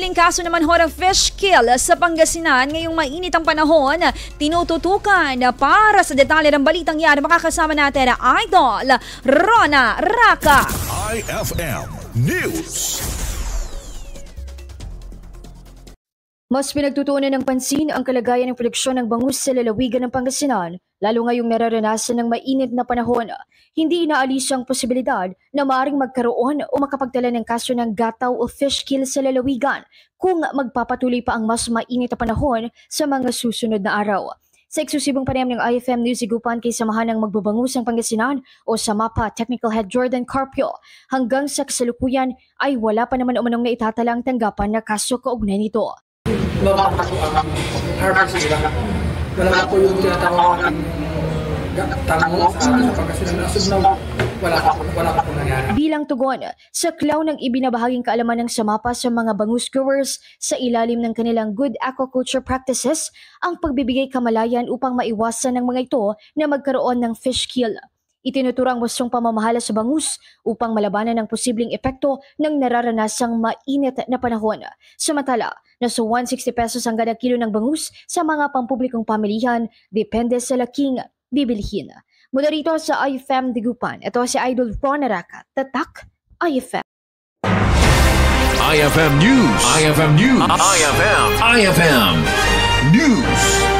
posibleng kaso naman ho ng fish kill sa Pangasinan ngayong mainit ang panahon. Tinututukan para sa detalye ng balitang yan, makakasama natin Idol Rona Raka. IFM News. Mas pinagtutuunan ng pansin ang kalagayan ng produksyon ng bangus sa lalawigan ng Pangasinan, lalo ngayong nararanasan ng mainit na panahon. Hindi inaalis ang posibilidad na maaaring magkaroon o makapagtala ng kaso ng gataw o fish kill sa lalawigan kung magpapatuloy pa ang mas mainit na panahon sa mga susunod na araw. Sa eksklusibong panayam ng IFM News Higupan kay Samahan ng Magbabangus ng Pangasinan o sa MAPA Technical Head Jordan Carpio, hanggang sa kasalukuyan ay wala pa naman umanong naitatala ang tanggapan na kaso kaugnay nito. Wala po ang harvest nila. Wala po yung tinatawag ng tango sa Pangasinan na subnaw. Wala pa po nangyari. Bilang tugon sa klaw ng ibinabahaging kaalaman ng SAMAPA sa mga bangus growers sa ilalim ng kanilang good aquaculture practices, ang pagbibigay kamalayan upang maiwasan ng mga ito na magkaroon ng fish kill. Itinuturang wastong pamamahala sa bangus upang malabanan ang posibleng epekto ng nararanasang mainit na panahon. Samantala, nasa 160 pesos ang kada kilo ng bangus sa mga pampublikong pamilihan, depende sa laking bibilihin. Mula rito sa IFM Higupan, ito si Idol Rona Raka, Tatak IFM. IFM News. IFM News. IFM News.